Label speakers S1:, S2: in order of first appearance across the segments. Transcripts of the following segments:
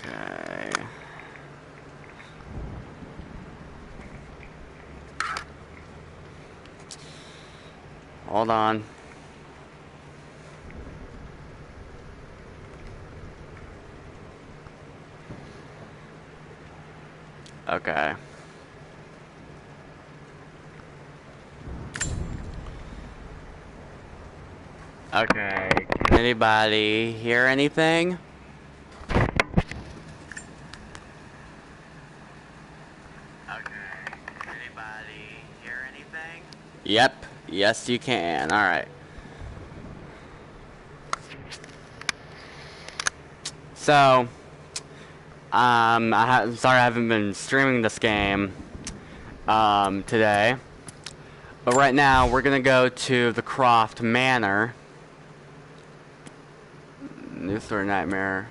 S1: Okay. Hold on. Okay. Okay. Can anybody hear anything? Okay. Can anybody hear anything? Yep. Yes, you can. All right. So, I'm sorry I haven't been streaming this game, today. But right now, we're gonna go to the Croft Manor. New Story Nightmare.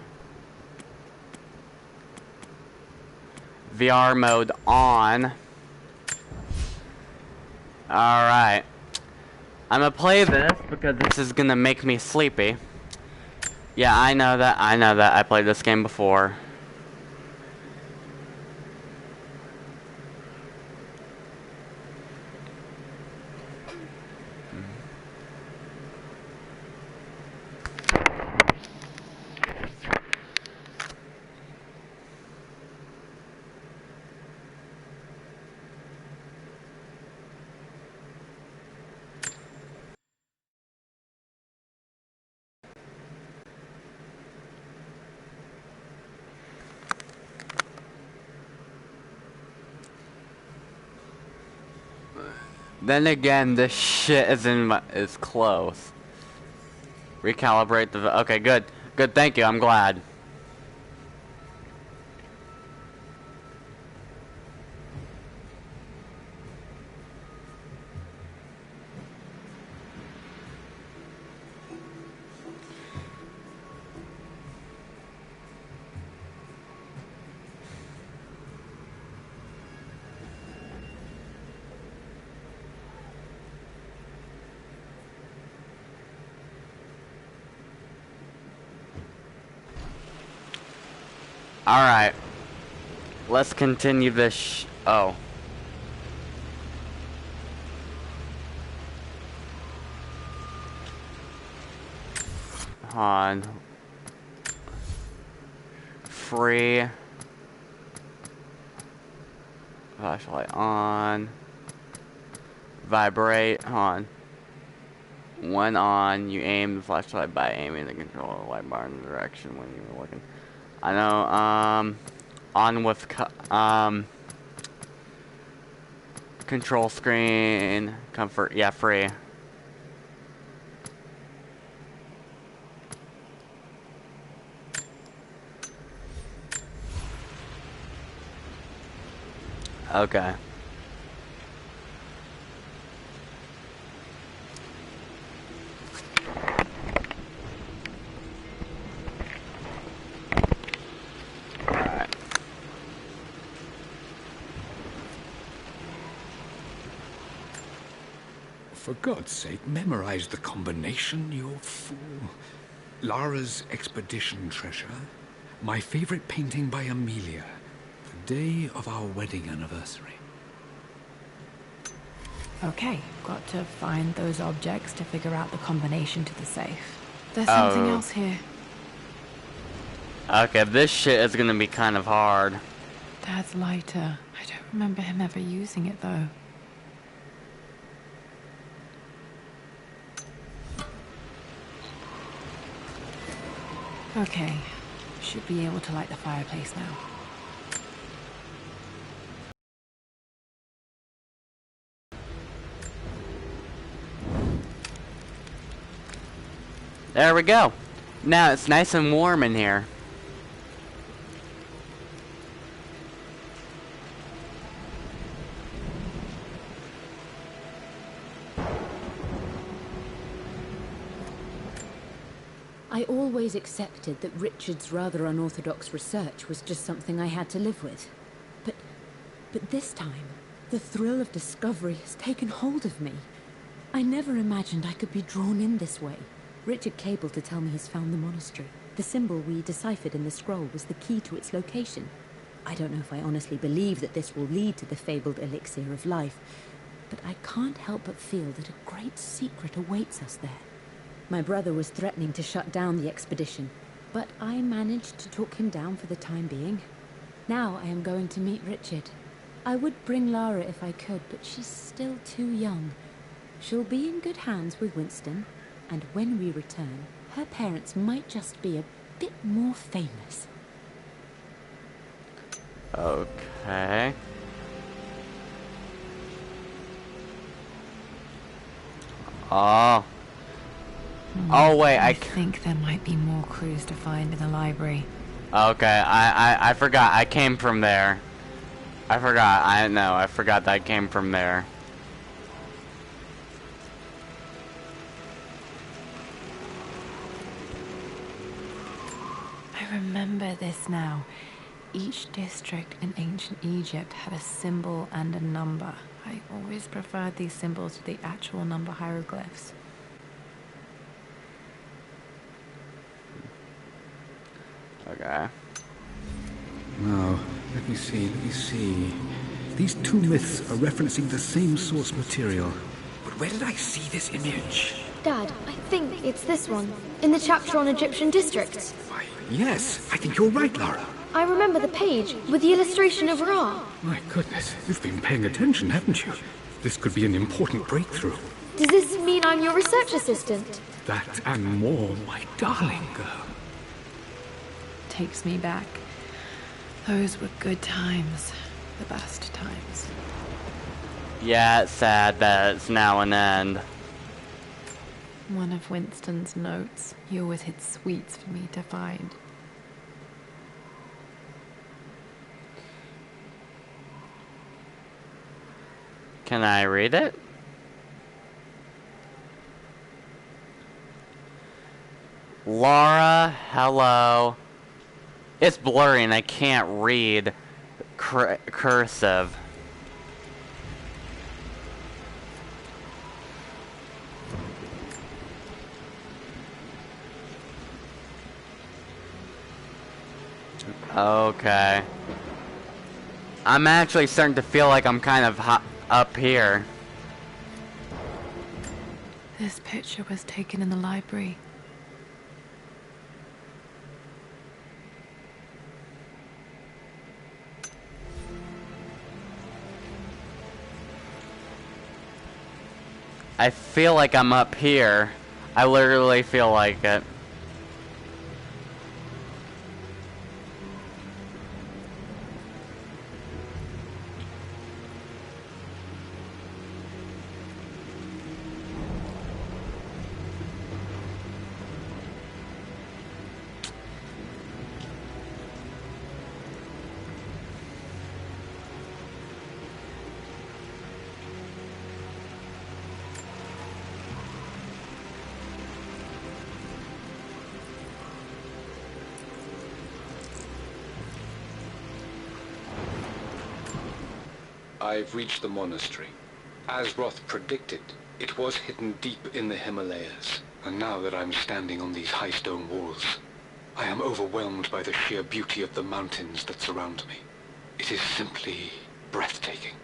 S1: VR mode on. Alright. I'm gonna play this because this is gonna make me sleepy. Yeah, I know that. I played this game before. Then again, this shit is close. Recalibrate the... Okay, good. Good, thank you, I'm glad. Alright. Let's continue this oh. On. Free. Flashlight on. Vibrate on. When on, you aim the flashlight by aiming the control light bar in the direction when you're looking. I know, on with, control screen, comfort, yeah, free. Okay.
S2: For God's sake, memorize the combination, you fool. Lara's expedition treasure. My favorite painting by Amelia. The day of our wedding anniversary.
S3: Okay, got to find those objects to figure out the combination to the safe. There's something else here.
S1: Okay, this shit is gonna be kind of hard.
S3: Dad's lighter. I don't remember him ever using it, though. Okay, should be able to light the fireplace now.
S1: There we go. Now it's nice and warm in here.
S4: I always accepted that Richard's rather unorthodox research was just something I had to live with. But this time, the thrill of discovery has taken hold of me. I never imagined I could be drawn in this way. Richard cabled to tell me he's found the monastery. The symbol we deciphered in the scroll was the key to its location. I don't know if I honestly believe that this will lead to the fabled elixir of life, but I can't help but feel that a great secret awaits us there. My brother was threatening to shut down the expedition, but I managed to talk him down for the time being. Now I am going to meet Richard. I would bring Lara if I could, but she's still too young. She'll be in good hands with Winston, and when we return, her parents might just be a bit more famous.
S1: Okay. Oh. Oh wait,
S3: I think there might be more clues to find in the library.
S1: Okay, I forgot. I came from there. I forgot. I forgot that I came from there.
S3: I remember this now. Each district in ancient Egypt had a symbol and a number. I always preferred these symbols to the actual number hieroglyphs.
S1: Okay.
S2: Now, let me see. These two myths are referencing the same source material. But where did I see this image?
S5: Dad, I think it's this one, in the chapter on Egyptian districts.
S2: Why, yes, I think you're right, Lara.
S5: I remember the page with the illustration of Ra.
S2: My goodness, you've been paying attention, haven't you? This could be an important breakthrough.
S5: Does this mean I'm your research assistant?
S2: That and more, my darling girl.
S3: Takes me back. Those were good times. The best times.
S1: Yeah, it's sad that it's now an end.
S3: One of Winston's notes. He always hid sweets for me to find.
S1: Can I read it? Laura, hello. It's blurry and I can't read cursive. Okay. I'm actually starting to feel like I'm kind of up here.
S3: This picture was taken in the library.
S1: I feel like I'm up here. I literally feel like it.
S6: I've reached the monastery. As Roth predicted, it was hidden deep in the Himalayas. And now that I'm standing on these high stone walls, I am overwhelmed by the sheer beauty of the mountains that surround me. It is simply breathtaking.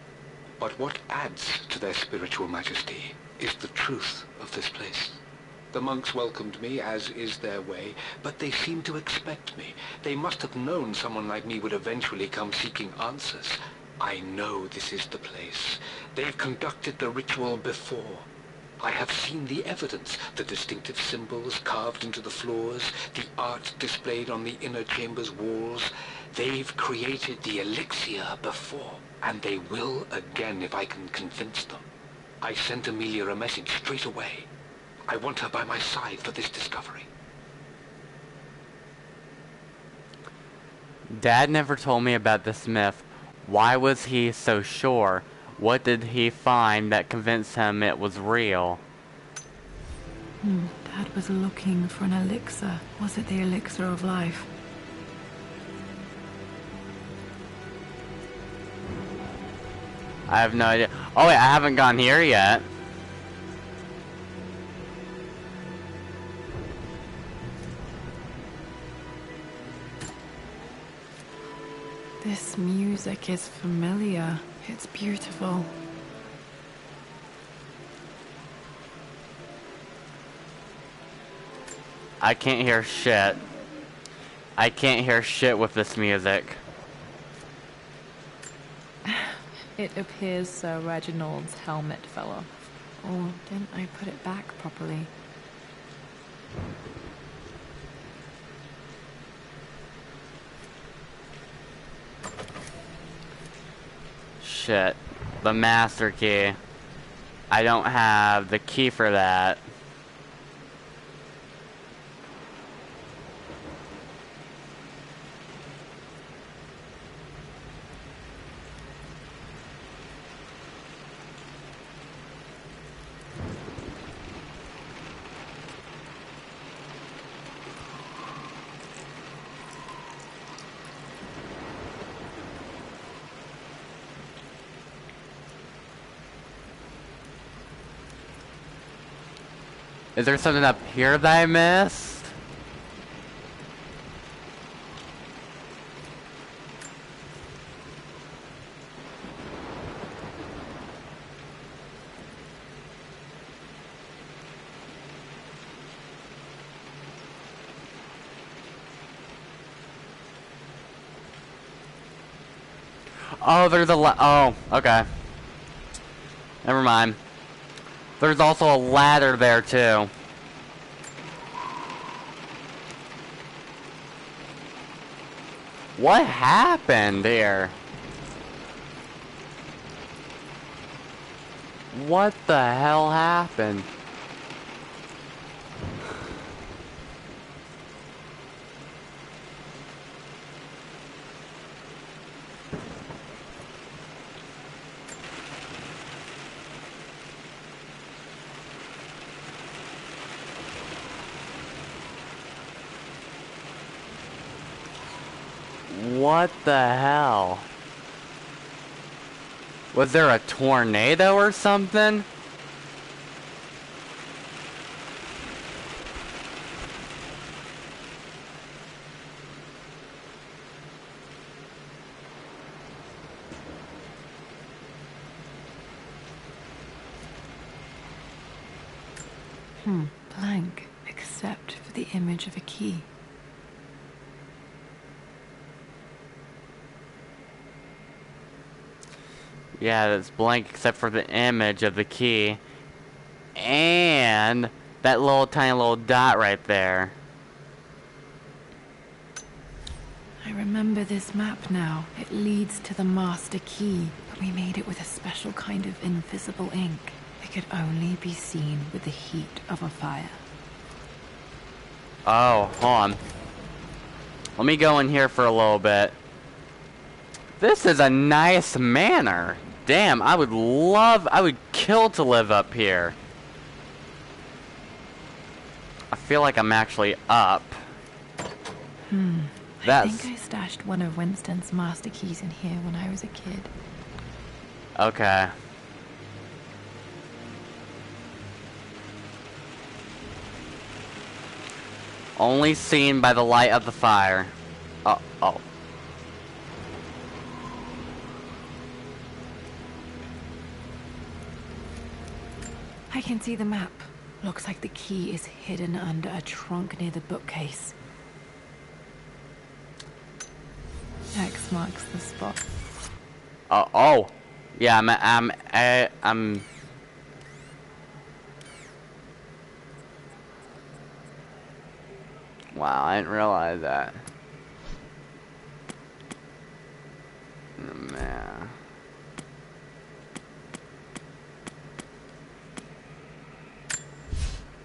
S6: But what adds to their spiritual majesty is the truth of this place. The monks welcomed me, as is their way, but they seemed to expect me. They must have known someone like me would eventually come seeking answers. I know this is the place. They've conducted the ritual before. I have seen the evidence, the distinctive symbols carved into the floors, the art displayed on the inner chamber's walls. They've created the elixir before, and they will again if I can convince them. I sent Amelia a message straight away. I want her by my side for this discovery.
S1: Dad never told me about this myth. Why was he so sure? What did he find that convinced him it was real?
S3: Dad was looking for an elixir. Was it the elixir of life?
S1: I have no idea. Oh wait, I haven't gone here yet.
S3: This music is familiar. It's beautiful.
S1: I can't hear shit. I can't hear shit with this music.
S3: It appears Sir Reginald's helmet fell off. Or didn't I put it back properly?
S1: Shit. The master key. I don't have the key for that. Is there something up here that I missed? Oh, there's a oh, okay. Never mind. There's also a ladder there, too. What happened here? What the hell happened? What the hell? Was there a tornado or something?
S3: Blank, except for the image of a key.
S1: Yeah, it's blank except for the image of the key. And that little tiny little dot right there.
S3: I remember this map now. It leads to the master key, but we made it with a special kind of invisible ink. It could only be seen with the heat of a fire.
S1: Oh, hold on. Let me go in here for a little bit. This is a nice manor. Damn, I would kill to live up here. I feel like I'm actually up.
S3: I think I stashed one of Winston's master keys in here when I was a kid.
S1: Okay. Only seen by the light of the fire. Oh.
S3: I can see the map. Looks like the key is hidden under a trunk near the bookcase. X marks the spot.
S1: Oh. Yeah, I'm Wow, I didn't realize that. Man.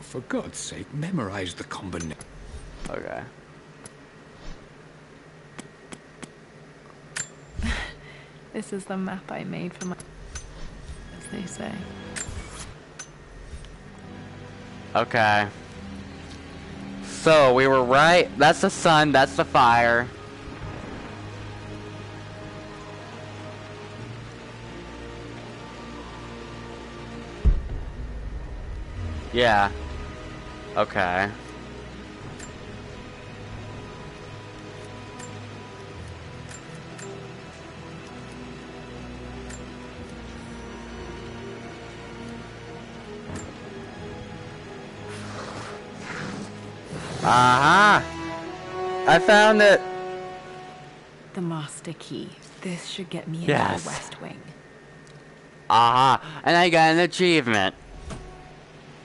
S2: For God's sake, memorize the combination.
S1: Okay.
S3: This is the map I made for my... as they say.
S1: Okay. So, we were right. That's the sun, that's the fire. Yeah. Okay. Uh-huh. I found it.
S3: The master key. This should get me into
S1: Yes.
S3: the West Wing.
S1: Uh-huh. And I got an achievement.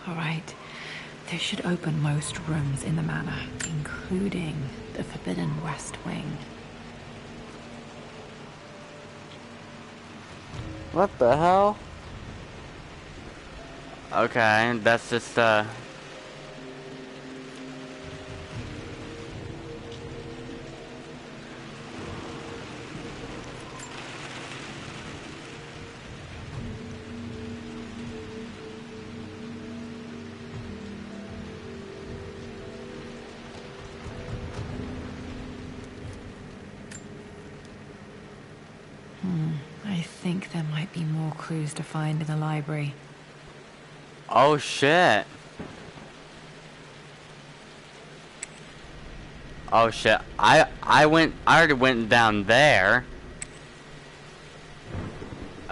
S3: Alright. This should open most rooms in the manor, including the Forbidden West Wing.
S1: What the hell? Okay, that's just,
S3: I think there might be more clues to find in the library.
S1: oh shit. Oh shit. I already went down there.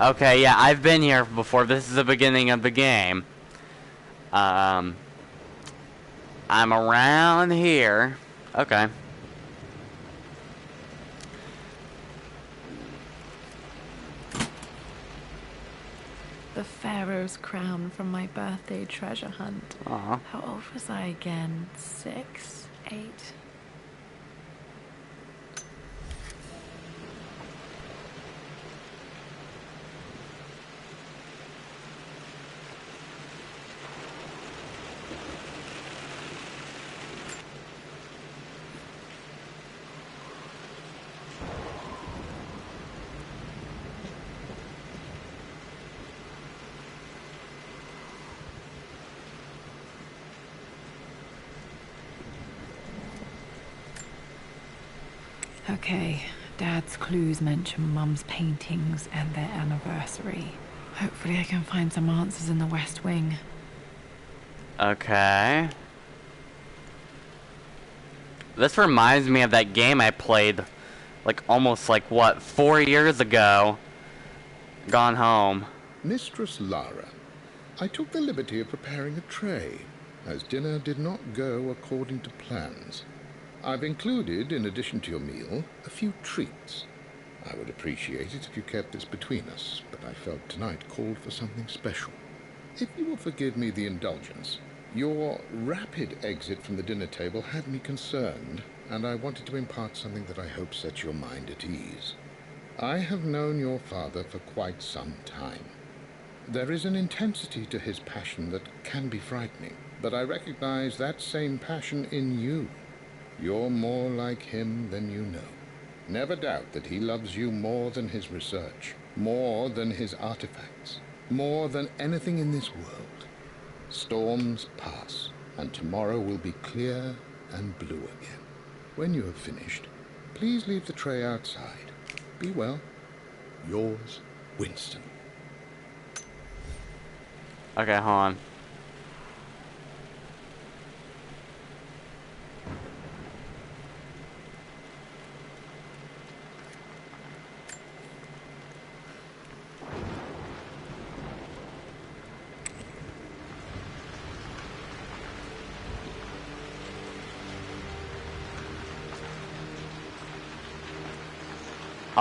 S1: Okay, yeah, I've been here before. This is the beginning of the game. I'm around here. Okay.
S3: The Pharaoh's crown from my birthday treasure hunt.
S1: Aw.
S3: How old was I again? 6? 8? Okay, Dad's clues mention Mum's paintings and their anniversary. Hopefully I can find some answers in the West Wing.
S1: Okay. This reminds me of that game I played, like, almost, like, what, 4 years ago? Gone Home.
S7: Mistress Lara, I took the liberty of preparing a tray, as dinner did not go according to plans. I've included, in addition to your meal, a few treats. I would appreciate it if you kept this between us, but I felt tonight called for something special. If you will forgive me the indulgence, your rapid exit from the dinner table had me concerned, and I wanted to impart something that I hope sets your mind at ease. I have known your father for quite some time. There is an intensity to his passion that can be frightening, but I recognize that same passion in you. You're more like him than you know. Never doubt that he loves you more than his research, more than his artifacts, more than anything in this world. Storms pass, and tomorrow will be clear and blue again. When you have finished, please leave the tray outside. Be well. Yours, Winston.
S1: Okay, hold on.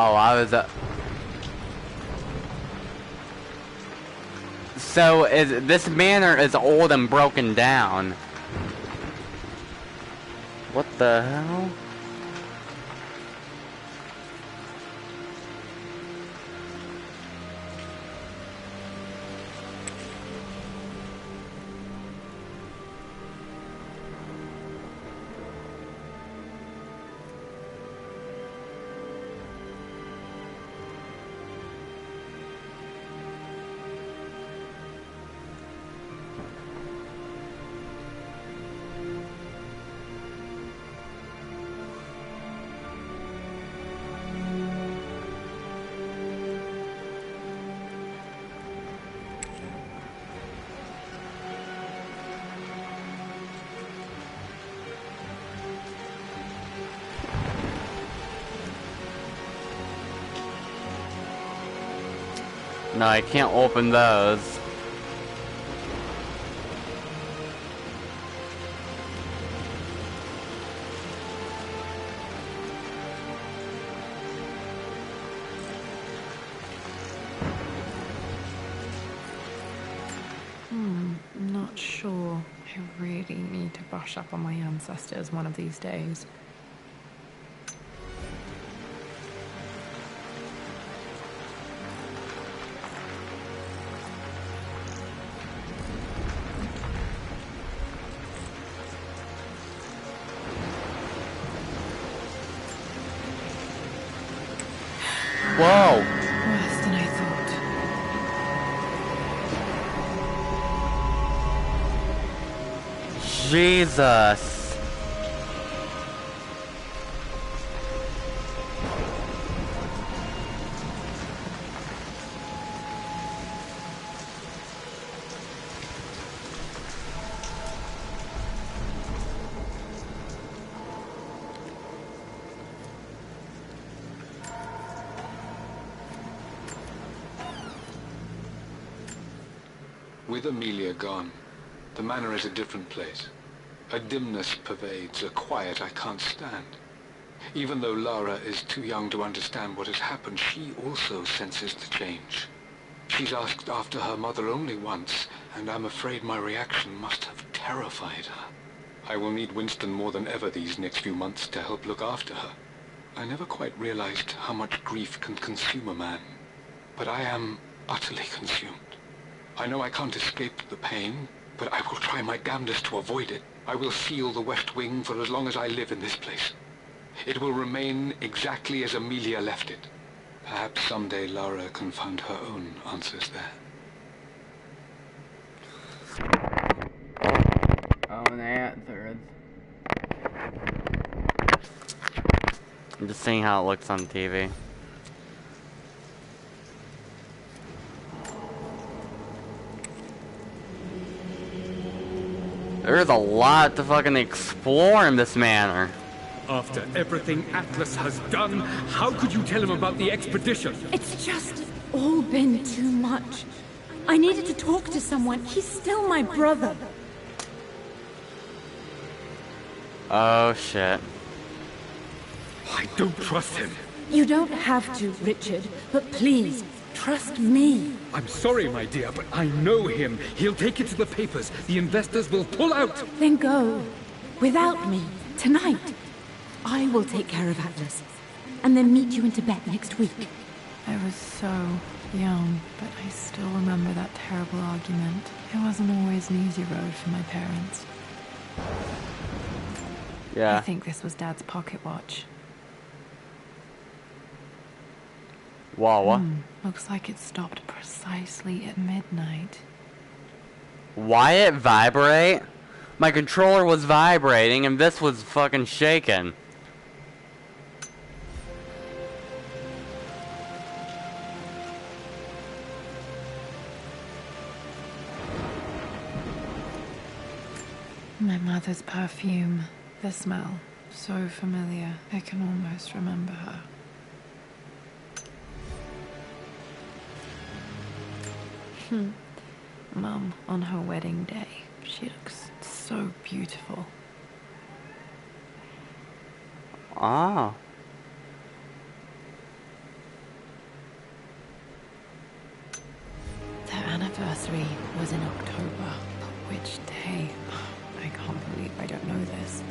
S1: Oh, I was So this manor is old and broken down. What the hell? No, I can't open those.
S3: I'm not sure. I really need to brush up on my ancestors one of these days.
S1: Whoa!
S3: Worse than I thought.
S1: Jesus.
S6: With Amelia gone, the manor is a different place. A dimness pervades, a quiet I can't stand. Even though Lara is too young to understand what has happened, she also senses the change. She's asked after her mother only once, and I'm afraid my reaction must have terrified her. I will need Winston more than ever these next few months to help look after her. I never quite realized how much grief can consume a man, but I am utterly consumed. I know I can't escape the pain, but I will try my damnedest to avoid it. I will seal the West Wing for as long as I live in this place. It will remain exactly as Amelia left it. Perhaps someday Lara can find her own answers there.
S1: Oh, that third. I'm just seeing how it looks on TV. There's a lot to fucking explore in this manor.
S2: After everything Atlas has done, how could you tell him about the expedition?
S4: It's just all been too much. I needed to talk to someone. He's still my brother.
S1: Oh shit.
S2: I don't trust him.
S4: You don't have to, Richard, but please, trust me.
S2: I'm sorry, my dear, but I know him. He'll take it to the papers. The investors will pull out.
S4: Then go. Without me. Tonight. I will take care of Atlas. And then meet you in Tibet next week.
S3: I was so young, but I still remember that terrible argument. It wasn't always an easy road for my parents.
S1: Yeah.
S3: I think this was Dad's pocket watch.
S1: Wow, what?
S3: Looks like it stopped precisely at midnight.
S1: Why it vibrate? My controller was vibrating and this was fucking shaking.
S3: My mother's perfume. The smell. So familiar. I can almost remember her. Mum, on her wedding day, she looks so beautiful.
S1: Ah.
S3: Their anniversary was in October. But which day? I can't believe I don't know this.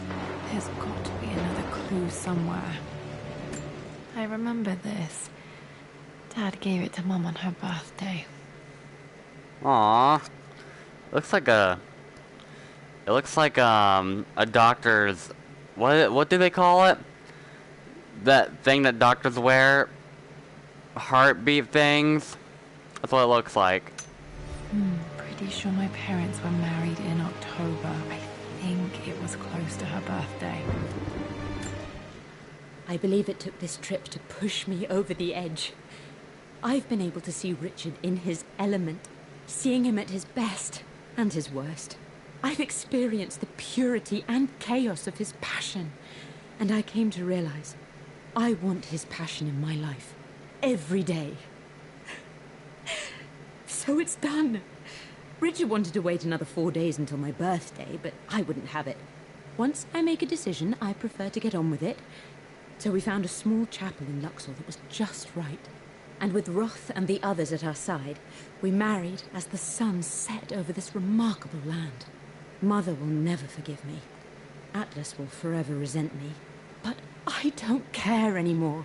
S3: There's got to be another clue somewhere. I remember this. Dad gave it to Mum on her birthday.
S1: Aw. Looks like a... It looks like, a doctor's... What do they call it? That thing that doctors wear? Heartbeat things? That's what it looks like.
S3: Pretty sure my parents were married in October. I think it was close to her birthday.
S4: I believe it took this trip to push me over the edge. I've been able to see Richard in his element, seeing him at his best and his worst. I've experienced the purity and chaos of his passion, and I came to realize I want his passion in my life every day. So it's done. Richard wanted to wait another 4 days until my birthday, but I wouldn't have it. Once I make a decision, I prefer to get on with it. So we found a small chapel in Luxor that was just right. And with Roth and the others at our side, we married as the sun set over this remarkable land. Mother will never forgive me. Atlas will forever resent me. But I don't care anymore.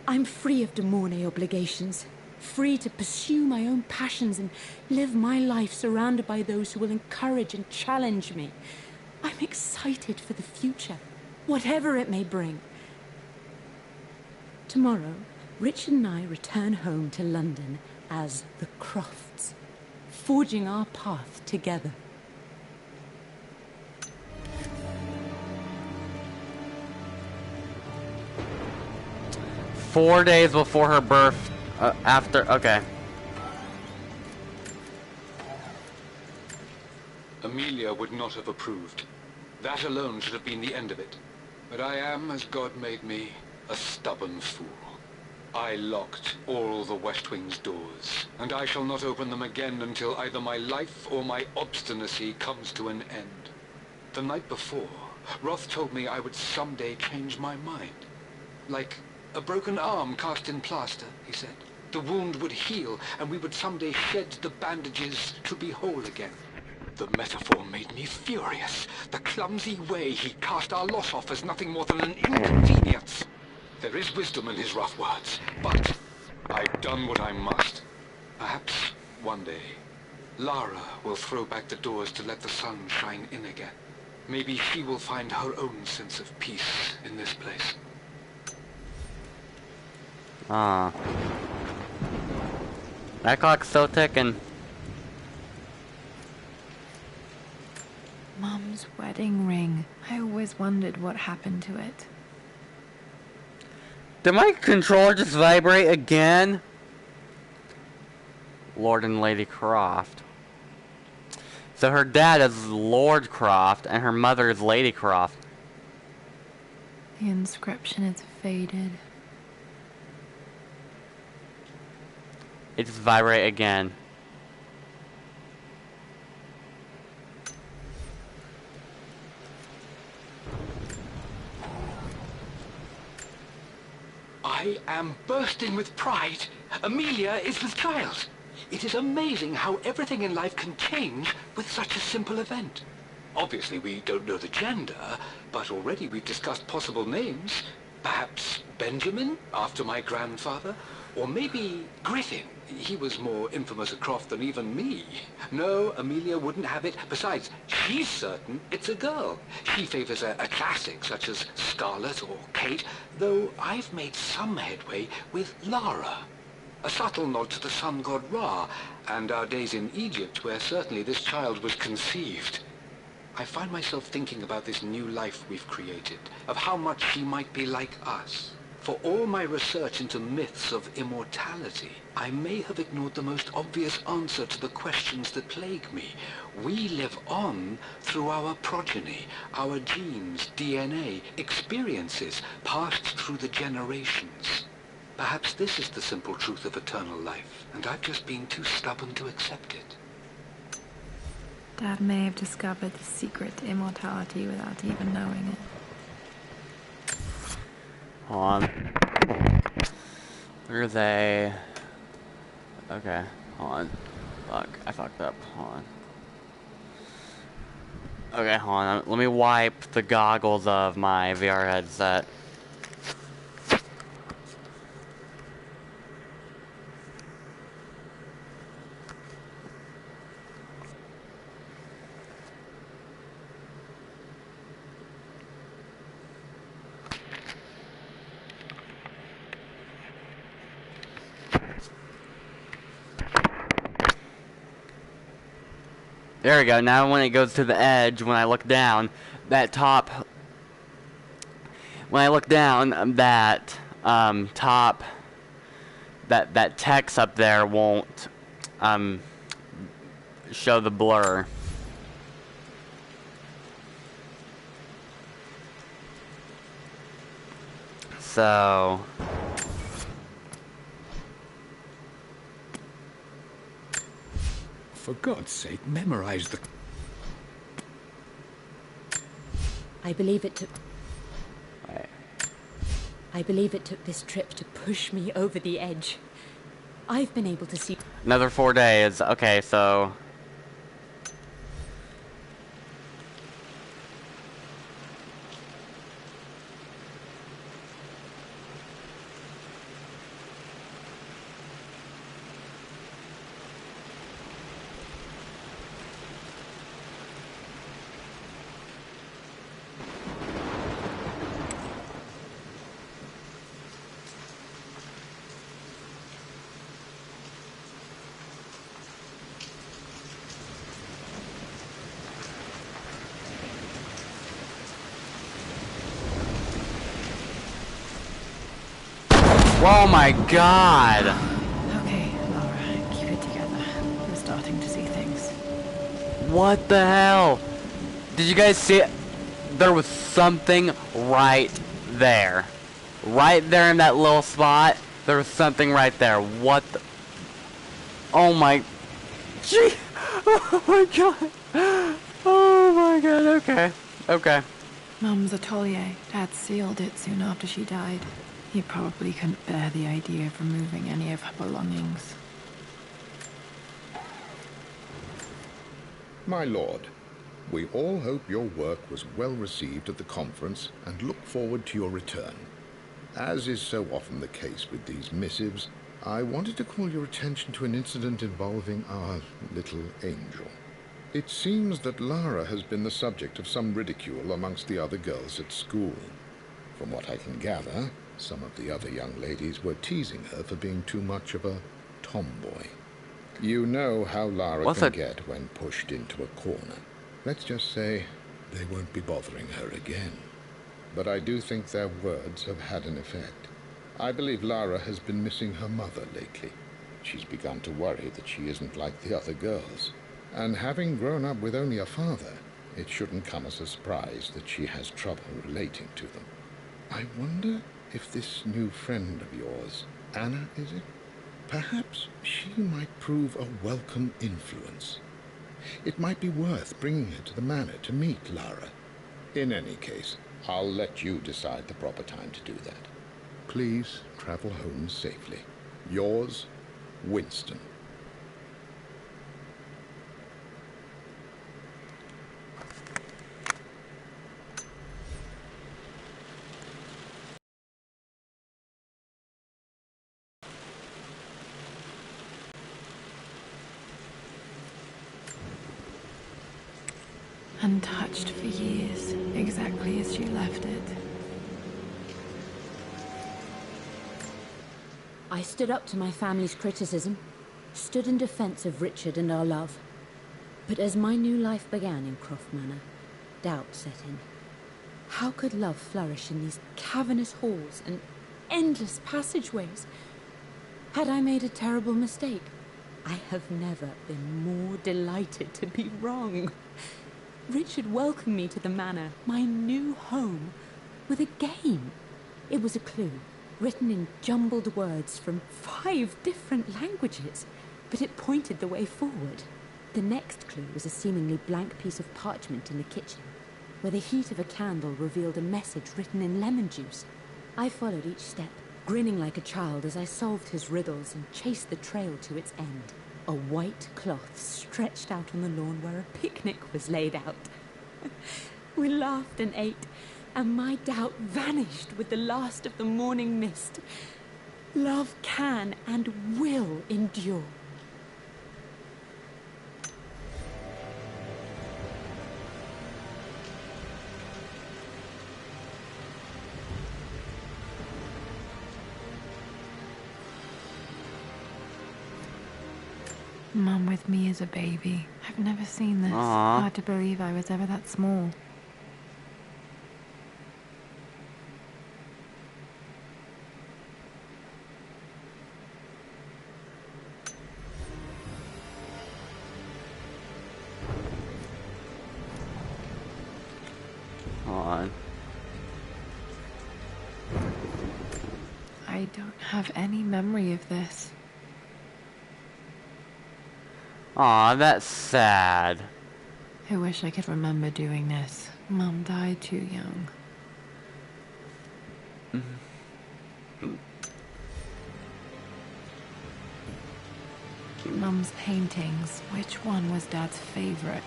S4: I'm free of De Mornay obligations. Free to pursue my own passions and live my life surrounded by those who will encourage and challenge me. I'm excited for the future, whatever it may bring. Tomorrow, Richard and I return home to London as the Crofts, forging our path together.
S1: Four days before her birth, okay.
S6: Amelia would not have approved. That alone should have been the end of it. But I am, as God made me, a stubborn fool. I locked all the West Wing's doors, and I shall not open them again until either my life or my obstinacy comes to an end. The night before, Roth told me I would someday change my mind. Like a broken arm cast in plaster, he said. The wound would heal, and we would someday shed the bandages to be whole again. The metaphor made me furious. The clumsy way he cast our loss off as nothing more than an inconvenience. There is wisdom in his rough words, but I've done what I must. Perhaps one day, Lara will throw back the doors to let the sun shine in again. Maybe she will find her own sense of peace in this place.
S1: Ah. That clock's still ticking.
S3: Mum's wedding ring. I always wondered what happened to it.
S1: Did my controller just vibrate again? Lord and Lady Croft. So her dad is Lord Croft and her mother is Lady Croft.
S3: The inscription is faded.
S1: It just vibrate again.
S6: I am bursting with pride. Amelia is with child. It is amazing how everything in life can change with such a simple event. Obviously, we don't know the gender, but already we've discussed possible names. Perhaps Benjamin, after my grandfather, or maybe Griffin. He was more infamous at Croft than even me. No, Amelia wouldn't have it. Besides, she's certain it's a girl. She favors a classic such as Scarlet or Kate, though I've made some headway with Lara. A subtle nod to the sun god Ra, and our days in Egypt, where certainly this child was conceived. I find myself thinking about this new life we've created, of how much she might be like us. For all my research into myths of immortality, I may have ignored the most obvious answer to the questions that plague me. We live on through our progeny, our genes, DNA, experiences passed through the generations. Perhaps this is the simple truth of eternal life, and I've just been too stubborn to accept it.
S3: Dad may have discovered the secret to immortality without even knowing it.
S1: Hold on. Where are they? Okay, hold on. Fuck, I fucked up. Hold on. Okay, hold on. Let me wipe the goggles of my VR headset. There we go. Now when it goes to the edge, when I look down, that top... When I look down, that top... That text up there won't show the blur. So...
S2: For God's sake, memorize the...
S4: I believe it took...
S1: Wait.
S4: I believe it took this trip to push me over the edge. I've been able to see...
S1: Another 4 days. Okay, so... Oh my god!
S3: Okay, Laura, keep it together. We're starting to see things.
S1: What the hell? Did you guys see it? There was something right there. Right there in that little spot. There was something right there. What the... Oh my... Gee! Oh my god! Oh my god, okay. Okay.
S3: Mum's atelier. Dad sealed it soon after she died. He probably couldn't bear the idea of removing any of her belongings.
S7: My lord, we all hope your work was well received at the conference and look forward to your return. As is so often the case with these missives, I wanted to call your attention to an incident involving our little angel. It seems that Lara has been the subject of some ridicule amongst the other girls at school. From what I can gather, some of the other young ladies were teasing her for being too much of a tomboy. You know how Lara can get when pushed into a corner. Let's just say they won't be bothering her again. But I do think their words have had an effect. I believe Lara has been missing her mother lately. She's begun to worry that she isn't like the other girls. And having grown up with only a father, it shouldn't come as a surprise that she has trouble relating to them. I wonder if this new friend of yours, Anna, is it? Perhaps she might prove a welcome influence. It might be worth bringing her to the manor to meet Lara. In any case, I'll let you decide the proper time to do that. Please travel home safely. Yours, Winston.
S3: Untouched for years, exactly as she left it.
S4: I stood up to my family's criticism, stood in defense of Richard and our love. But as my new life began in Croft Manor, doubt set in. How could love flourish in these cavernous halls and endless passageways? Had I made a terrible mistake? I have never been more delighted to be wrong. Richard welcomed me to the manor, my new home, with a game. It was a clue, written in jumbled words from 5 different languages, but it pointed the way forward. The next clue was a seemingly blank piece of parchment in the kitchen, where the heat of a candle revealed a message written in lemon juice. I followed each step, grinning like a child as I solved his riddles and chased the trail to its end. A white cloth stretched out on the lawn where a picnic was laid out. We laughed and ate, and my doubt vanished with the last of the morning mist. Love can and will endure.
S3: Mum with me as a baby. I've never seen this.
S1: Aww.
S3: Hard to believe I was ever that small.
S1: On.
S3: I don't have any memory of this.
S1: Aw, that's sad.
S3: I wish I could remember doing this. Mum died too young. Mum's paintings, which one was Dad's favorite?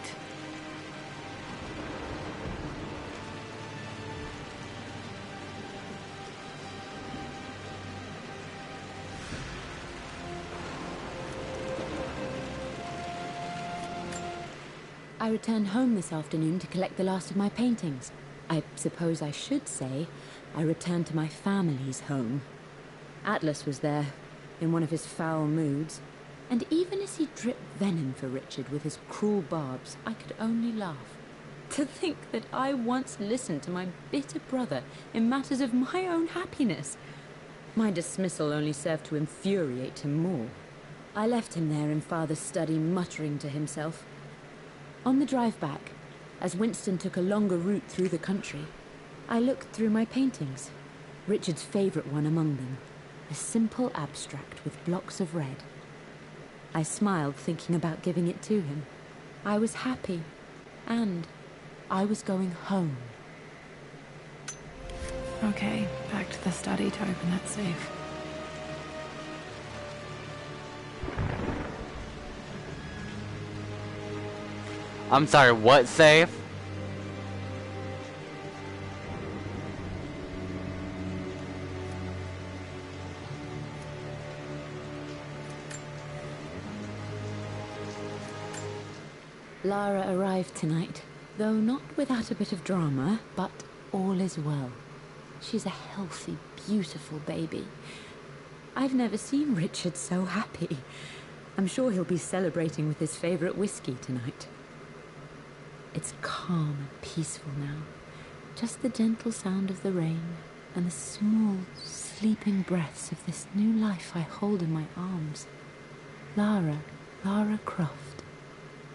S4: I returned home this afternoon to collect the last of my paintings. I suppose I should say I returned to my family's home. Atlas was there, in one of his foul moods, and even as he dripped venom for Richard with his cruel barbs, I could only laugh. To think that I once listened to my bitter brother in matters of my own happiness. My dismissal only served to infuriate him more. I left him there in Father's study, muttering to himself. On the drive back, as Winston took a longer route through the country, I looked through my paintings, Richard's favorite one among them, a simple abstract with blocks of red. I smiled, thinking about giving it to him. I was happy, and I was going home.
S3: Okay, back to the study to open that safe.
S1: I'm sorry, what safe?
S4: Lara arrived tonight, though not without a bit of drama, but all is well. She's a healthy, beautiful baby. I've never seen Richard so happy. I'm sure he'll be celebrating with his favorite whiskey tonight. It's calm and peaceful now. Just the gentle sound of the rain and the small, sleeping breaths of this new life I hold in my arms. Lara Croft,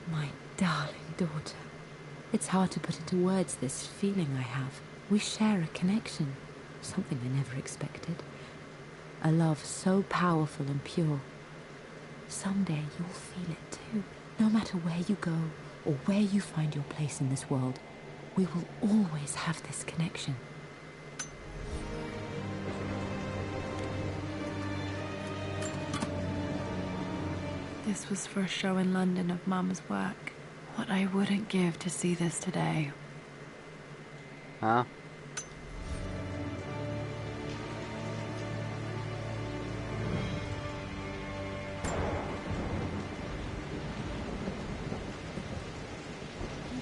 S4: my darling daughter. It's hard to put into words this feeling I have. We share a connection, something I never expected. A love so powerful and pure. Someday you'll feel it too. No matter where you go or where you find your place in this world, we will always have this connection.
S3: This was for a show in London of Mum's work. What I wouldn't give to see this today.
S1: Huh?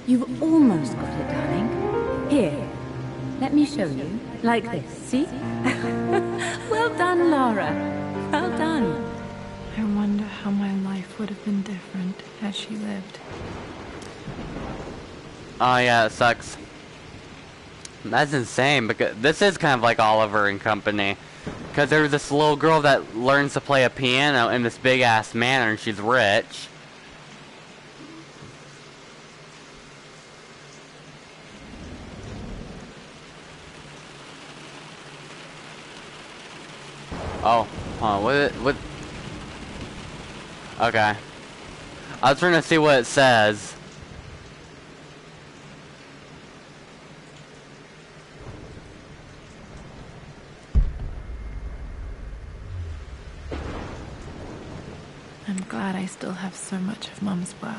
S4: You've almost got it, darling. Here, let me show you. Like this, see? Well done, Lara. Well done.
S3: I wonder how my life would have been different had she lived.
S1: Oh yeah, it sucks. That's insane, because this is kind of like Oliver and Company. Because there's this little girl that learns to play a piano in this big-ass manor, and she's rich. Oh, what? Okay. I was trying to see what it says.
S3: I'm glad I still have so much of Mum's work.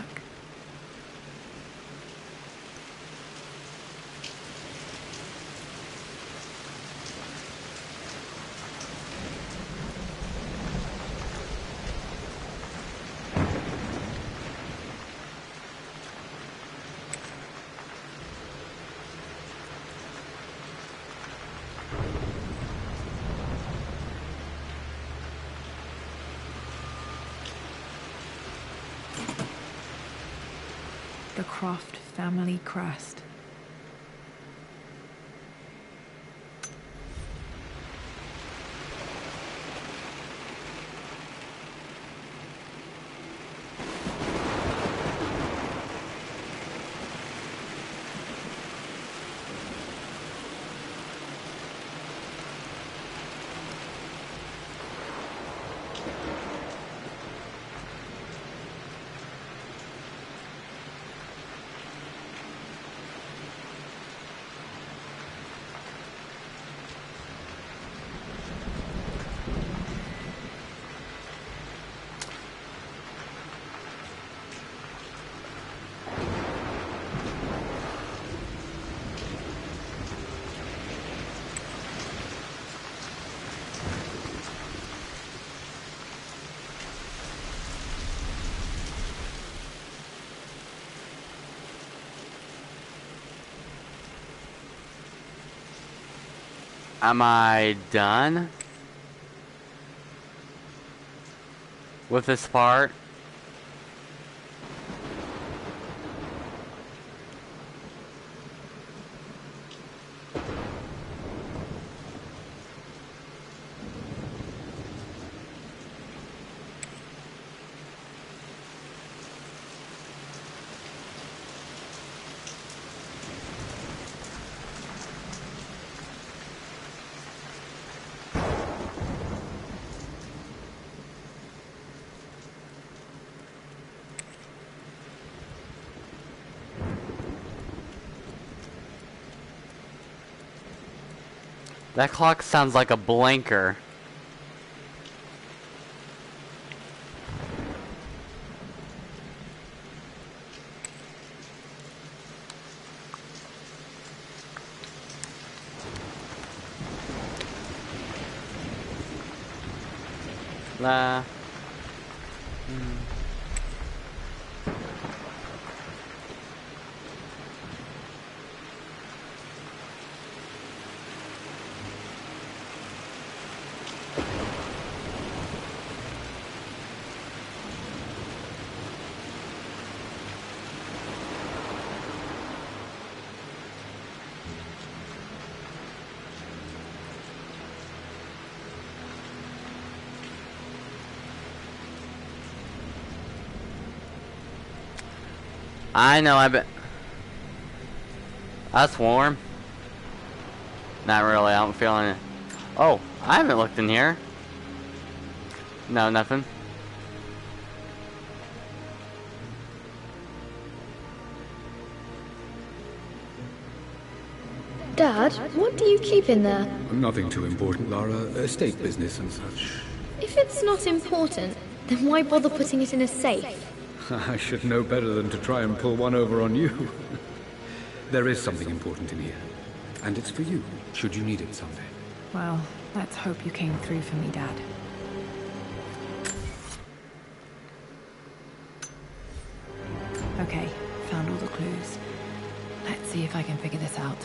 S3: The Croft family crest.
S1: Am I done with this part? That clock sounds like a blinker. Nah. I know, I bet. That's warm. Not really, I'm feeling it. Oh, I haven't looked in here. No, nothing.
S5: Dad, what do you keep in there?
S2: Nothing too important, Lara. Estate business and such.
S5: If it's not important, then why bother putting it in a safe?
S2: I should know better than to try and pull one over on you. There is something important in here. And it's for you, should you need it someday.
S3: Well, let's hope you came through for me, Dad. Okay, found all the clues. Let's see if I can figure this out.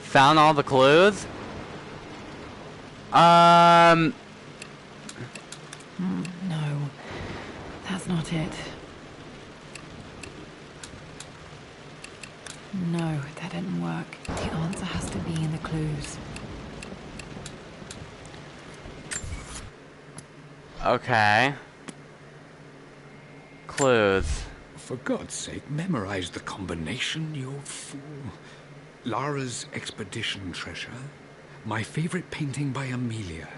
S1: Found all the clues?
S3: No, that's not it. No, that didn't work. The answer has to be in the clues.
S1: Okay. Clues.
S2: For God's sake, memorize the combination, you fool. Lara's expedition treasure. My favorite painting by Amelia.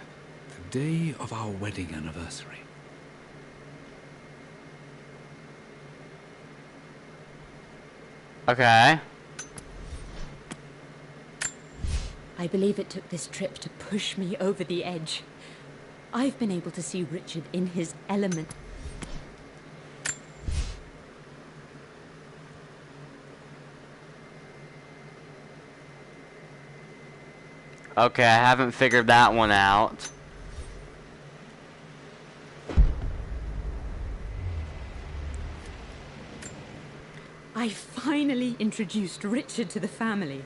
S2: The day of our wedding anniversary.
S1: Okay.
S4: I believe it took this trip to push me over the edge. I've been able to see Richard in his element.
S1: Okay, I haven't figured that one out.
S4: I finally introduced Richard to the family.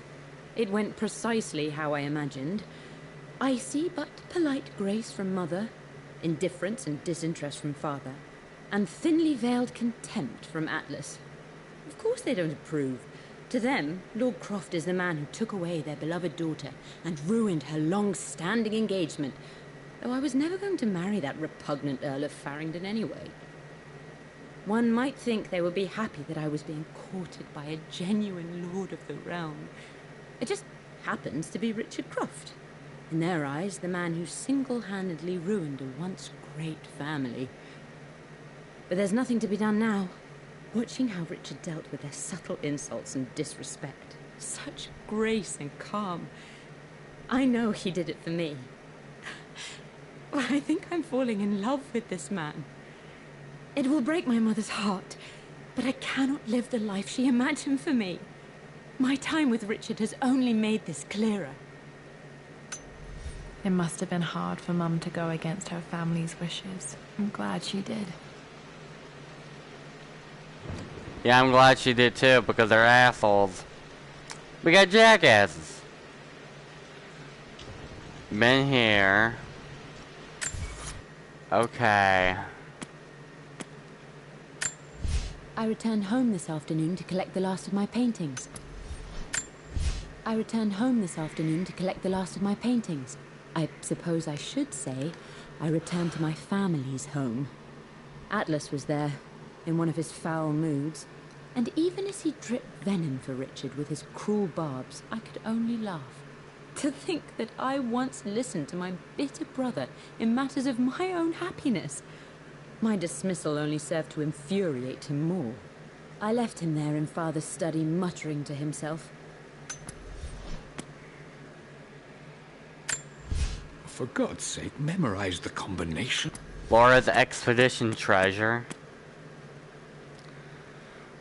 S4: It went precisely how I imagined. I see but polite grace from Mother, indifference and disinterest from Father, and thinly veiled contempt from Atlas. Of course they don't approve. To them, Lord Croft is the man who took away their beloved daughter and ruined her long-standing engagement, though I was never going to marry that repugnant Earl of Farringdon anyway. One might think they would be happy that I was being courted by a genuine lord of the realm. It just happens to be Richard Croft. In their eyes, the man who single-handedly ruined a once great family. But there's nothing to be done now. Watching how Richard dealt with their subtle insults and disrespect. Such grace and calm. I know he did it for me. I think I'm falling in love with this man. It will break my mother's heart, but I cannot live the life she imagined for me. My time with Richard has only made this clearer.
S3: It must have been hard for Mum to go against her family's wishes. I'm glad she did.
S1: Yeah, I'm glad she did too, because they're assholes. We got jackasses. Been here. Okay.
S4: I returned home this afternoon to collect the last of my paintings. I suppose I should say, I returned to my family's home. Atlas was there, in one of his foul moods, and even as he dripped venom for Richard with his cruel barbs, I could only laugh. To think that I once listened to my bitter brother in matters of my own happiness. My dismissal only served to infuriate him more. I left him there in Father's study, muttering to himself.
S2: For God's sake, memorize the combination.
S1: Laura's expedition treasure.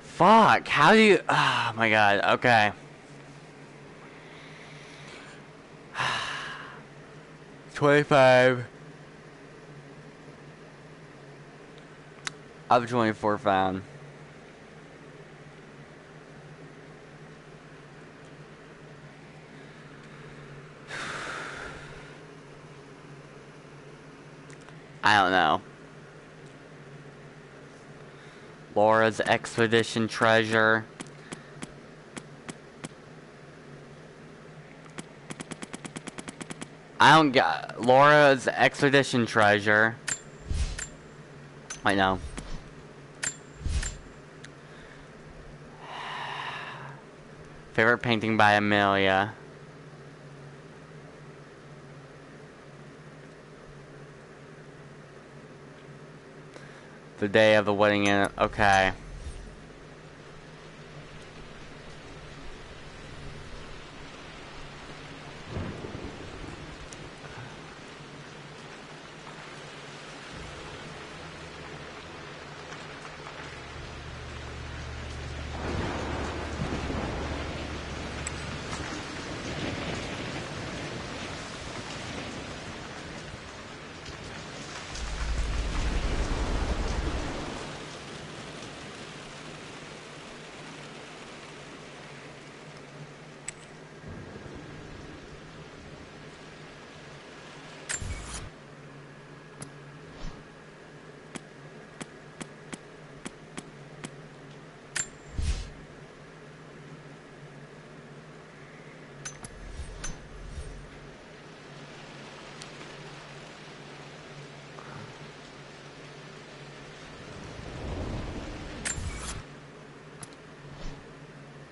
S1: Fuck, how do you... Oh my god, okay. $25. I have 24 found. I don't know. Laura's expedition treasure. I don't get Laura's expedition treasure. I know. Favorite painting by Amelia. The day of the wedding in... Okay.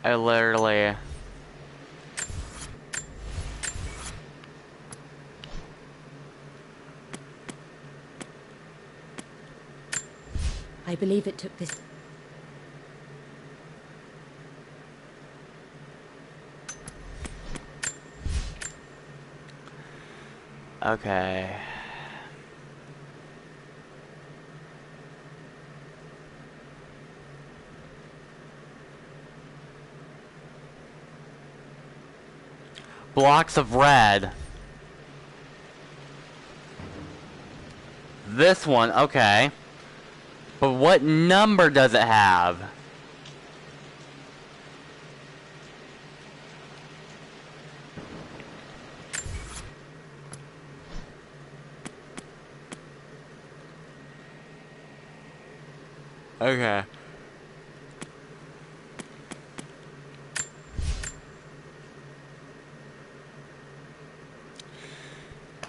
S1: I literally...
S4: I believe it took this...
S1: Okay. Blocks of red. This one, okay. But what number does it have? Okay.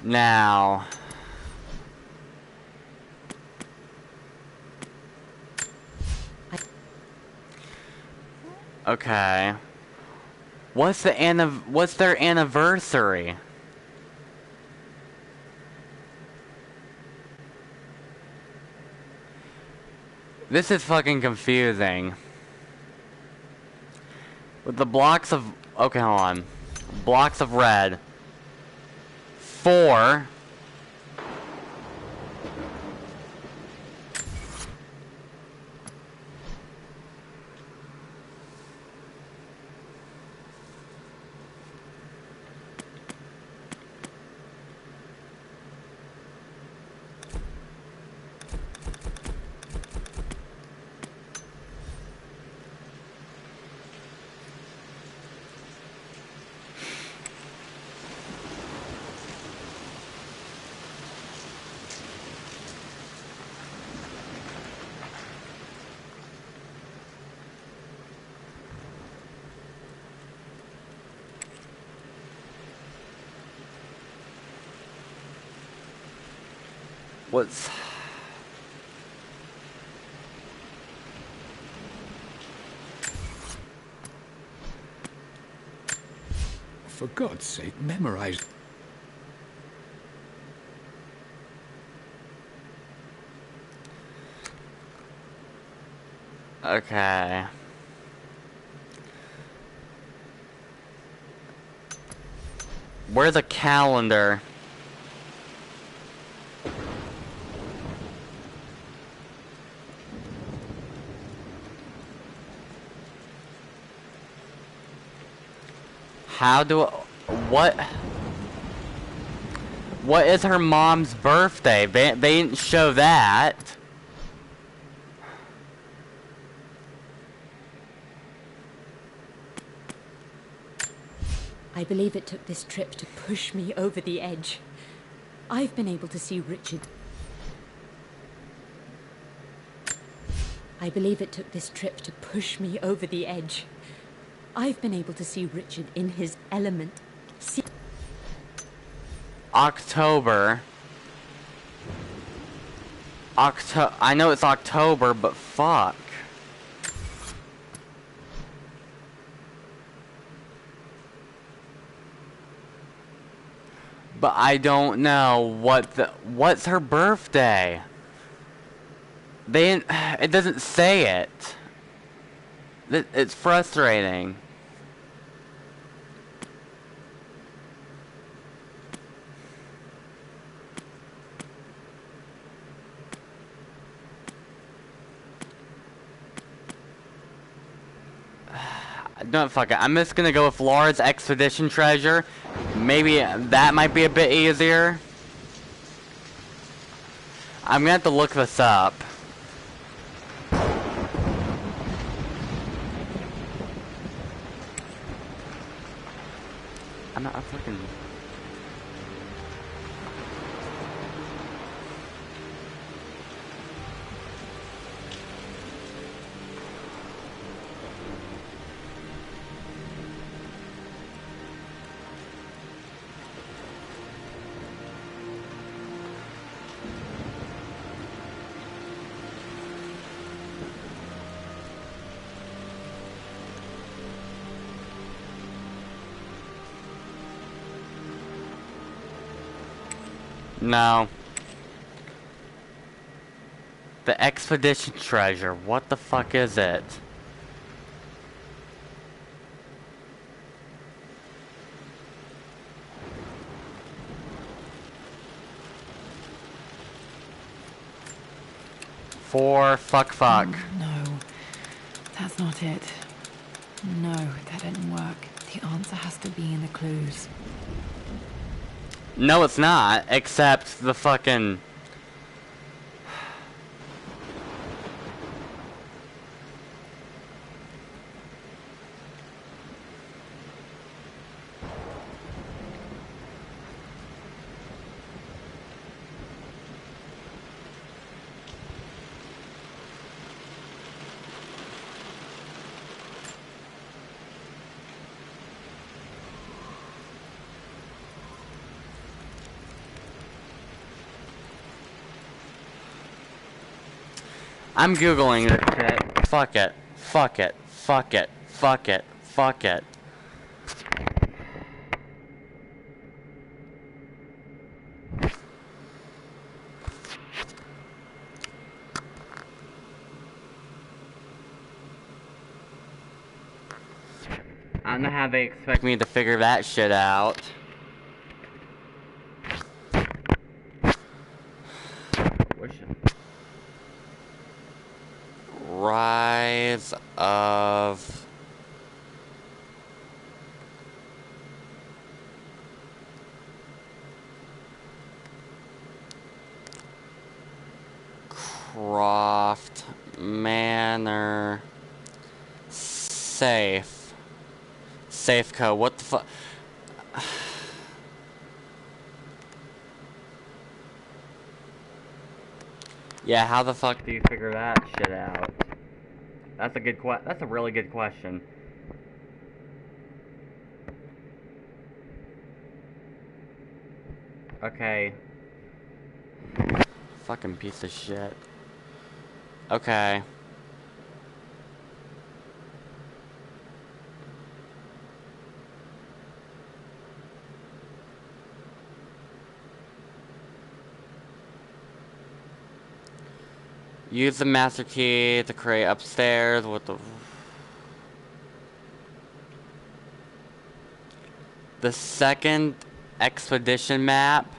S1: Now. Okay. What's their anniversary? This is fucking confusing. With the blocks of... Okay, hold on. Blocks of red. 4. What's...
S2: For God's sake, memorize...
S1: Okay. Where's a calendar? How do... What... What is her mom's birthday? They didn't show that.
S4: I believe it took this trip to push me over the edge. I've been able to see Richard. I believe it took this trip to push me over the edge. I've been able to see Richard in his element. See
S1: October. I know it's October, but fuck. But I don't know what's her birthday. It doesn't say it. It's frustrating. No, fuck it. I'm just gonna go with Laura's expedition treasure. Maybe that might be a bit easier. I'm gonna have to look this up. I'm not a fucking... No. The expedition treasure. What the fuck is it? Fuck.
S3: No, that's not it. No, that didn't work. The answer has to be in the clues.
S1: No, it's not. Except the fucking... I'm Googling this shit. Fuck it. Fuck it. Fuck it. Fuck it. Fuck it. I don't know how they expect me to figure that shit out. Rise of Croft Manor Safeco. What the fuck? Yeah, how the fuck do you figure that shit out? That's a good that's a really good question. Okay. Fucking piece of shit. Okay. Use the master key to create upstairs with the second expedition map.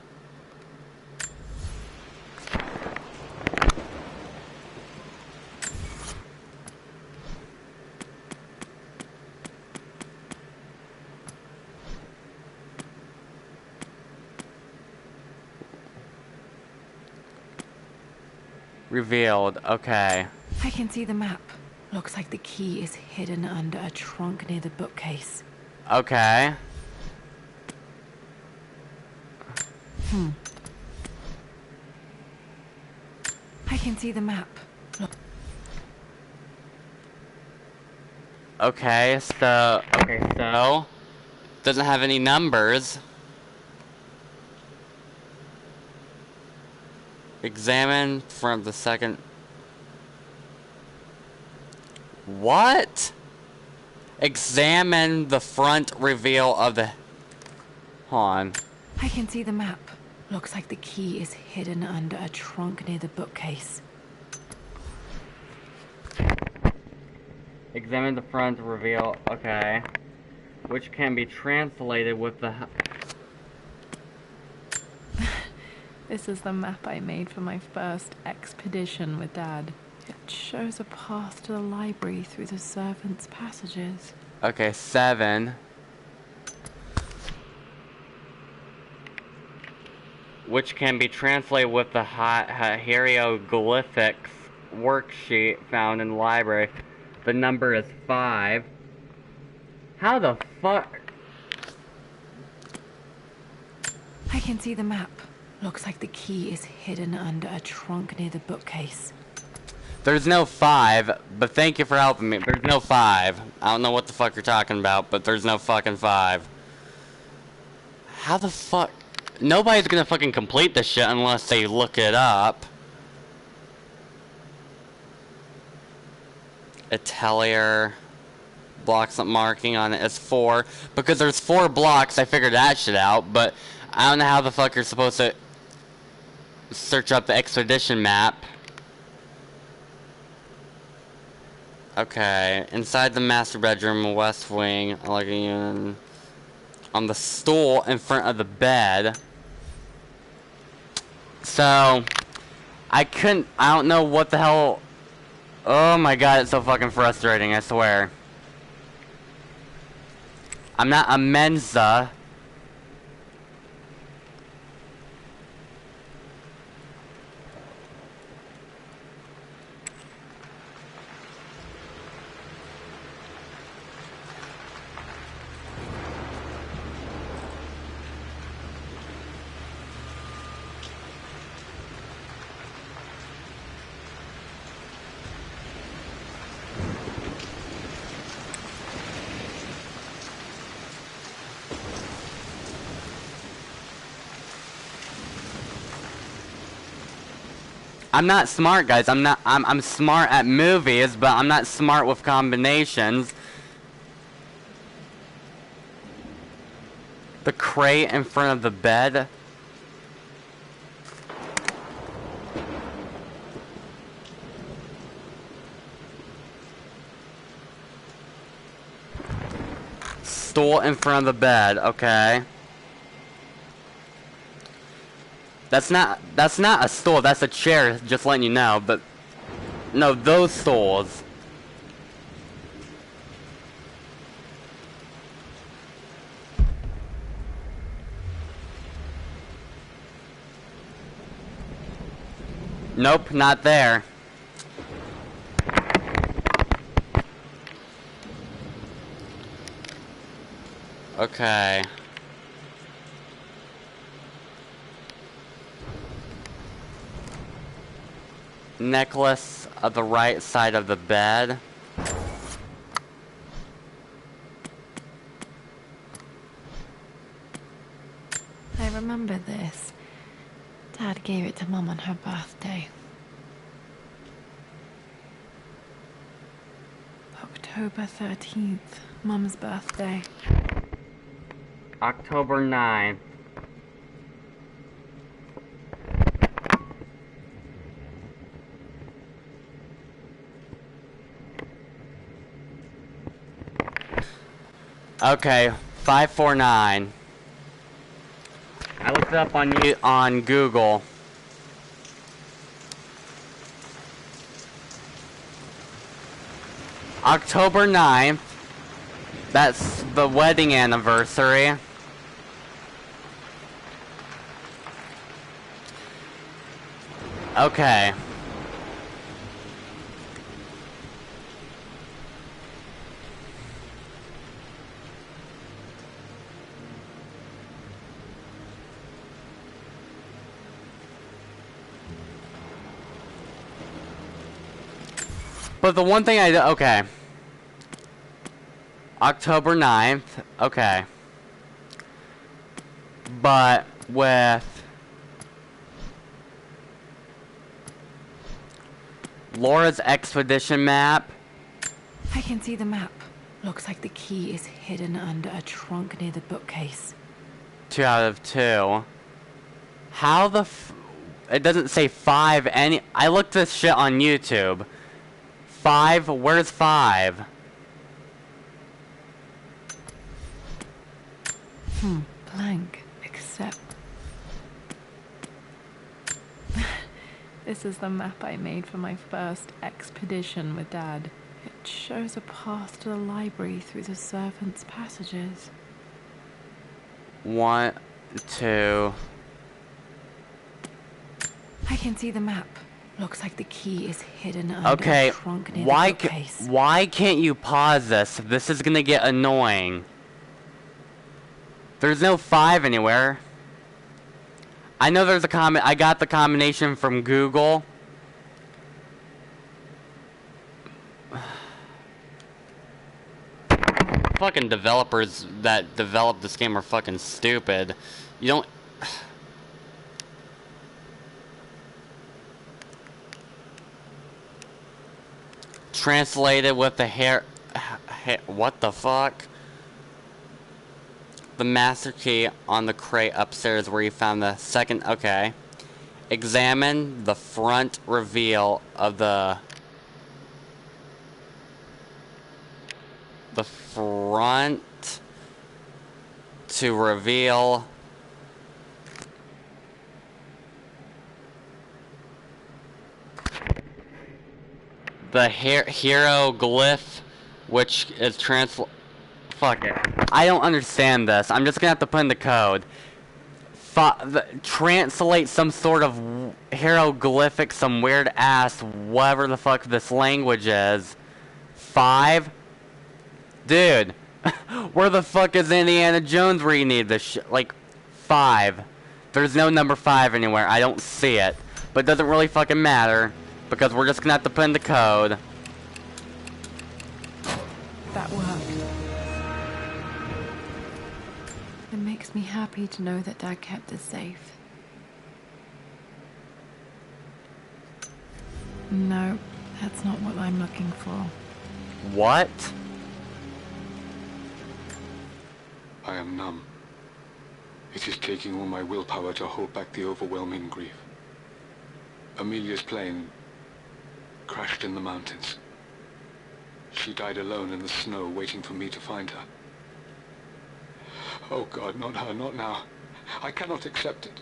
S1: Revealed. Okay.
S3: I can see the map. Looks like the key is hidden under a trunk near the bookcase.
S1: Okay.
S3: I can see the map. Look.
S1: Okay, so doesn't have any numbers. Examine from the second. What? Examine the front reveal of the. Hold on.
S3: I can see the map. Looks like the key is hidden under a trunk near the bookcase.
S1: Examine the front reveal. Okay. Which can be translated with the.
S3: This is the map I made for my first expedition with Dad. It shows a path to the library through the servants' passages.
S1: Okay, 7. Which can be translated with the hieroglyphics worksheet found in the library. The number is 5. How the fuck?
S3: I can see the map. Looks like the key is hidden under a trunk near the bookcase.
S1: There's no 5, but thank you for helping me. There's no 5. I don't know what the fuck you're talking about, but there's no fucking 5. How the fuck? Nobody's gonna fucking complete this shit unless they look it up. Atelier. Blocks marking on it is 4. Because there's 4 blocks, I figured that shit out, but I don't know how the fuck you're supposed to search up the expedition map. Okay, inside the master bedroom, west wing, like on the stool in front of the bed. So, I don't know what the hell. Oh my god, it's so fucking frustrating, I swear. I'm not a Mensa. I'm not smart, guys. I'm smart at movies, but I'm not smart with combinations. The crate in front of the bed. Stool in front of the bed, okay. That's not a stool, that's a chair, just letting you know, but no, those stools. Nope, not there. Okay. Necklace of the right side of the bed.
S3: I remember this. Dad gave it to Mum on her birthday. October 13th, Mum's birthday.
S1: October 9th. Okay, 549. I looked it up on Google. October 9th. That's the wedding anniversary. Okay. But the one thing okay. October 9th, okay. But with Laura's expedition map.
S3: I can see the map. Looks like the key is hidden under a trunk near the bookcase.
S1: 2 out of 2. How the it doesn't say 5 any. I looked this shit on YouTube. 5, where's 5?
S3: Blank, except... This is the map I made for my first expedition with Dad. It shows a path to the library through the servants' passages.
S1: 1, 2.
S3: I can see the map. Looks like the key is hidden under
S1: Okay,
S3: a trunk near the bookcase.
S1: why can't you pause this? This is gonna get annoying. There's no 5 anywhere. I know there's a I got the combination from Google. Fucking developers that developed this game are fucking stupid. You don't... Translated with the hair... What the fuck? The master key on the crate upstairs where you found the second... Okay. Examine the front reveal of the front to reveal the hieroglyph, which is fuck it. I don't understand this. I'm just gonna have to put in the code. Translate some sort of hieroglyphic, some weird ass, whatever the fuck this language is. 5? Dude, where the fuck is Indiana Jones where you need this shit? Like, 5. There's no number 5 anywhere. I don't see it. But it doesn't really fucking matter, because we're just gonna have to put in the code.
S3: That worked. It makes me happy to know that Dad kept us safe. No, that's not what I'm looking for.
S1: What?
S6: I am numb. It is taking all my willpower to hold back the overwhelming grief. Amelia's plane crashed in the mountains. She died alone in the snow, waiting for me to find her. Oh God, not her, not now. I cannot accept it.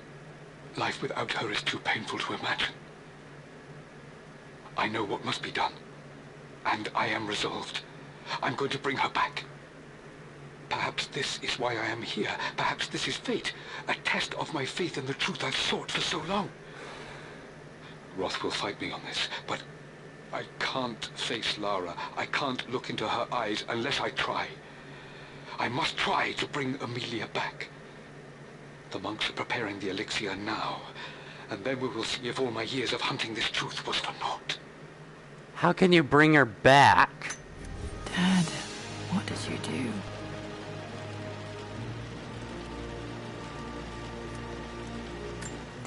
S6: Life without her is too painful to imagine. I know what must be done. And I am resolved. I'm going to bring her back. Perhaps this is why I am here. Perhaps this is fate. A test of my faith in the truth I've sought for so long. Roth will fight me on this, but I can't face Lara. I can't look into her eyes unless I try. I must try to bring Amelia back. The monks are preparing the elixir now, and then we will see if all my years of hunting this truth was for naught.
S1: How can you bring her back?
S3: Dad, what did you do?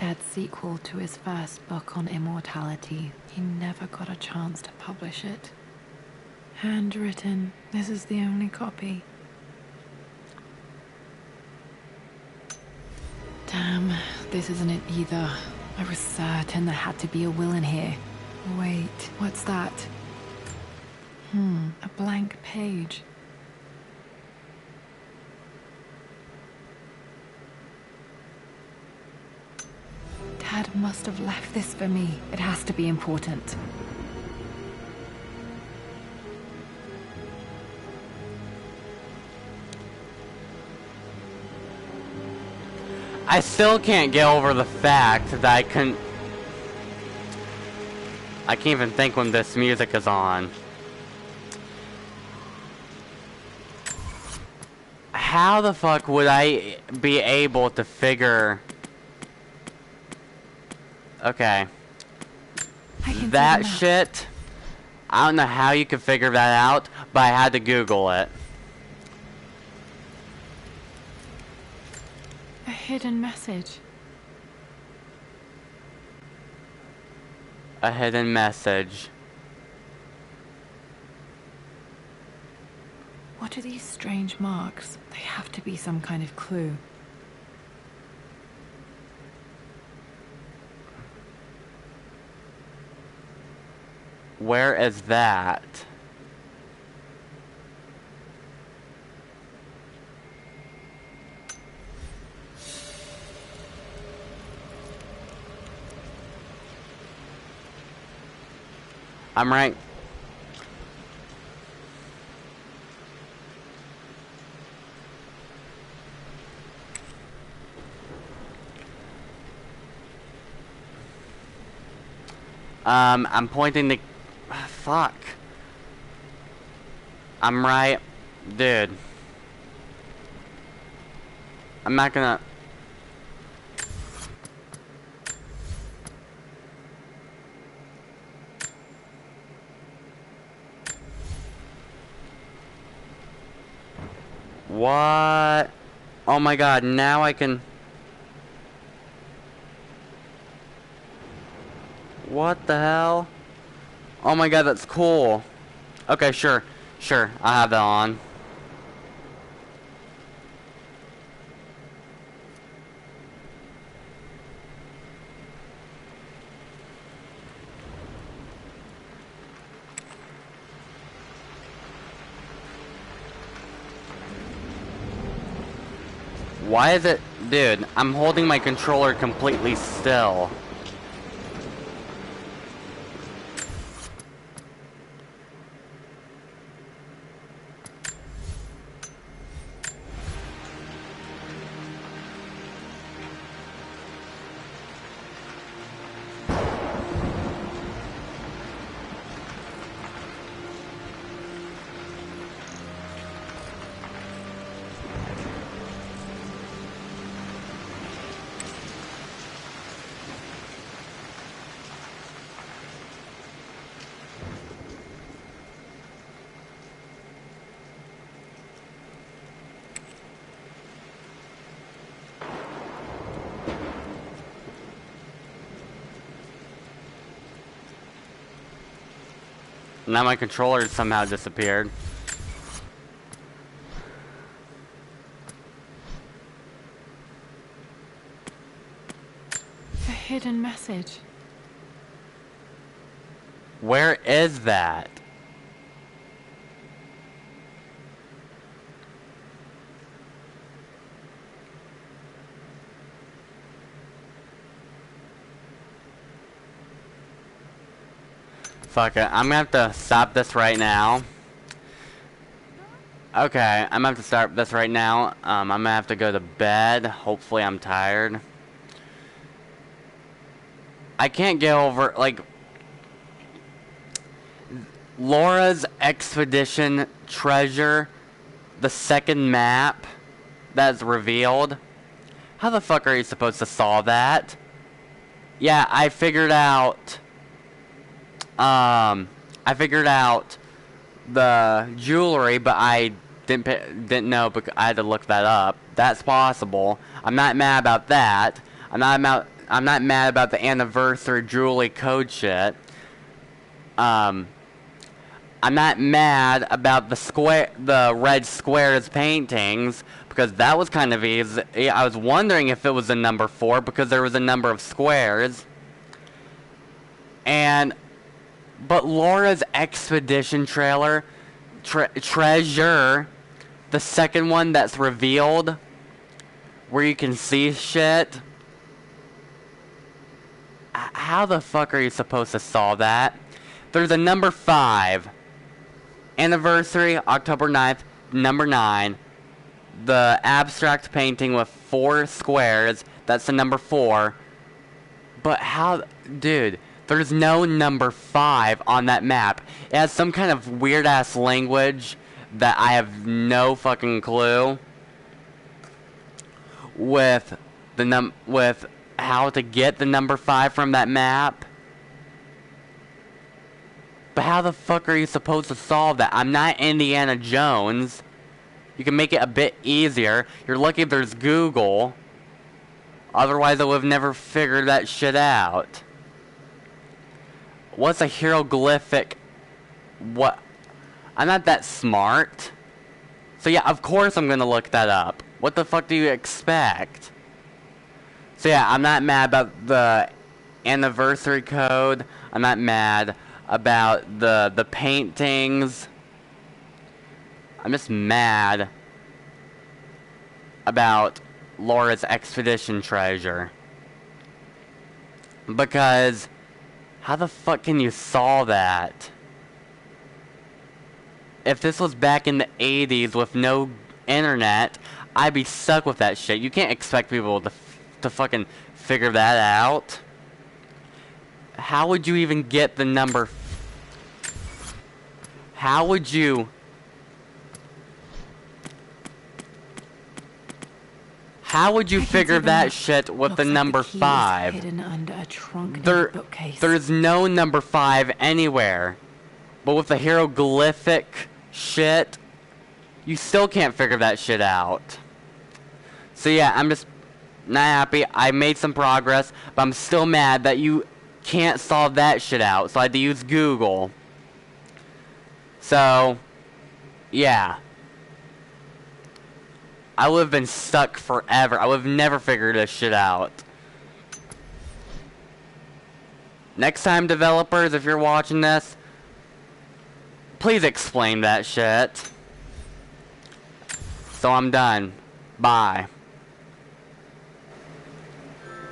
S3: Dad's sequel to his first book on immortality. He never got a chance to publish it. Handwritten. This is the only copy. Damn, this isn't it either. I was certain there had to be a will in here. Wait, what's that? A blank page. Dad must have left this for me. It has to be important.
S1: I still can't get over the fact that I can't even think when this music is on. How the fuck would I be able to figure... Okay. That shit, I don't know how you could figure that out, but I had to Google it.
S3: A hidden message.
S1: A hidden message.
S3: What are these strange marks? They have to be some kind of clue.
S1: Where is that? I'm right. I'm pointing the... Fuck. I'm right. Dude. I'm not gonna... What? Oh my god, now I can... What the hell? Oh my god, that's cool. Okay, sure. Sure, I have that on. Why is it... Dude, I'm holding my controller completely still. Now my controller somehow disappeared.
S3: A hidden message.
S1: Where is that? Fuck it, I'm gonna have to stop this right now. Okay, I'm gonna have to start this right now. I'm gonna have to go to bed. Hopefully I'm tired. I can't get over, like... Laura's Expedition Treasure, the second map that's revealed. How the fuck are you supposed to solve that? Yeah, I figured out... I figured out the jewelry, but I didn't know because I had to look that up. That's possible. I'm not mad about that. I'm not mad about the anniversary Julie code shit. I'm not mad about the red squares paintings, because that was kind of easy. I was wondering if it was the number 4 because there was a number of squares. But Laura's expedition trailer, treasure, the second one that's revealed, where you can see shit. How the fuck are you supposed to solve that? There's a number 5. Anniversary, October 9th, number 9. The abstract painting with 4 squares, that's the number 4. But how, dude, there's no number 5 on that map. It has some kind of weird ass language that I have no fucking clue with with how to get the number 5 from that map. But how the fuck are you supposed to solve that? I'm not Indiana Jones. You can make it a bit easier. You're lucky there's Google. Otherwise I would have never figured that shit out. What's a hieroglyphic? What? I'm not that smart. So yeah, of course I'm gonna look that up. What the fuck do you expect? So yeah, I'm not mad about the anniversary code. I'm not mad about the paintings. I'm just mad about Laura's expedition treasure. Because how the fuck can you solve that? If this was back in the 80s with no internet, I'd be stuck with that shit. You can't expect people to fucking figure that out. How would you even get the number? How would you? How would you figure that shit with the number 5?
S3: Hidden under a trunk in the bookcase.
S1: There's no number 5 anywhere. But with the hieroglyphic shit, you still can't figure that shit out. So yeah, I'm just not happy. I made some progress, but I'm still mad that you can't solve that shit out. So I had to use Google. So, yeah. I would have been stuck forever. I would have never figured this shit out. Next time, developers, if you're watching this, please explain that shit. So I'm done. Bye.